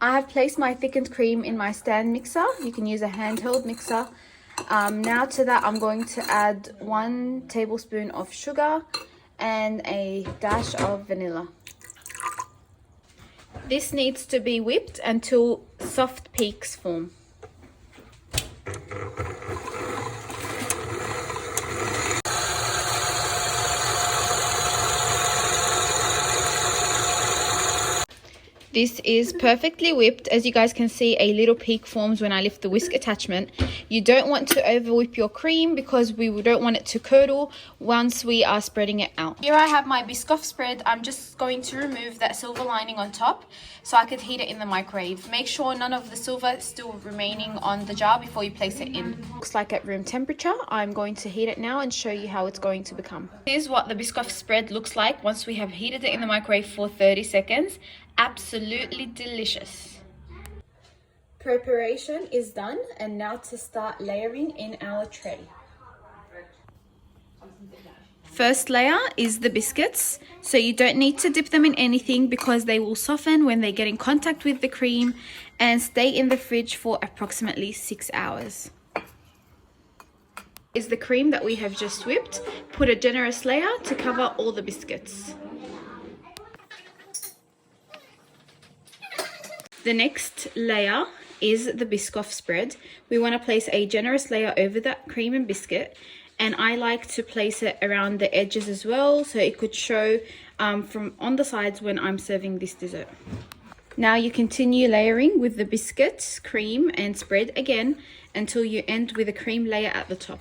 I have placed my thickened cream in my stand mixer. You can use a handheld mixer. Now to that I'm going to add 1 tablespoon of sugar and a dash of vanilla. This needs to be whipped until soft peaks form. This is perfectly whipped. As you guys can see, a little peak forms when I lift the whisk attachment. You don't want to over whip your cream because we don't want it to curdle once we are spreading it out. Here I have my biscoff spread. I'm just going to remove that silver lining on top so I could heat it in the microwave. Make sure none of the silver is still remaining on the jar before you place it in. Looks like at room temperature. I'm going to heat it now and show you how it's going to become. Here's what the biscoff spread looks like once we have heated it in the microwave for 30 seconds. Absolutely delicious. Preparation is done, and now to start layering in our tray. First layer is the biscuits, so you don't need to dip them in anything because they will soften when they get in contact with the cream and stay in the fridge for approximately 6 hours. Is the cream that we have just whipped. Put a generous layer to cover all the biscuits. The next layer is the biscoff spread. We want to place a generous layer over that cream and biscuit, and I like to place it around the edges as well so it could show from on the sides when I'm serving this dessert. Now you continue layering with the biscuits, cream and spread again until you end with a cream layer at the top.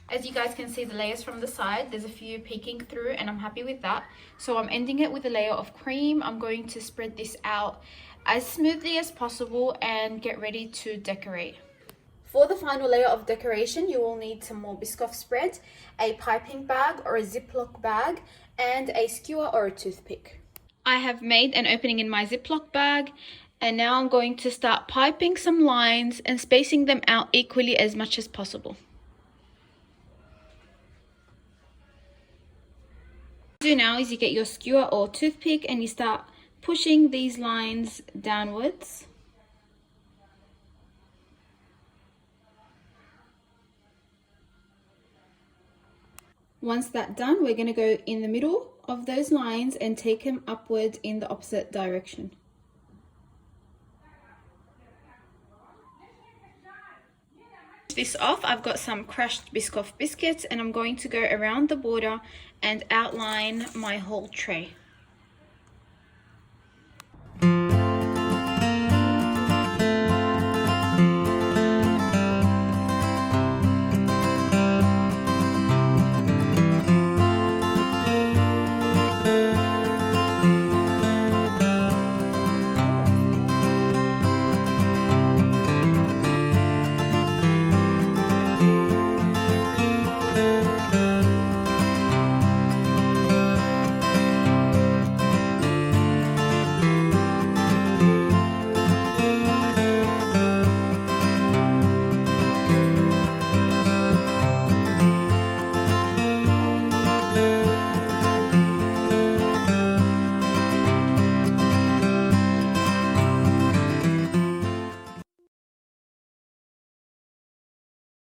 As you guys can see the layers from the side, there's a few peeking through and I'm happy with that. So I'm ending it with a layer of cream. I'm going to spread this out as smoothly as possible and get ready to decorate. For the final layer of decoration, you will need some more biscoff spread, a piping bag or a Ziploc bag, and a skewer or a toothpick. I have made an opening in my Ziploc bag, and now I'm going to start piping some lines and spacing them out equally as much as possible. What you do now is you get your skewer or toothpick and you start pushing these lines downwards. Once that's done, we're going to go in the middle of those lines and take them upwards in the opposite direction. This off, I've got some crushed biscoff biscuits and I'm going to go around the border and outline my whole tray.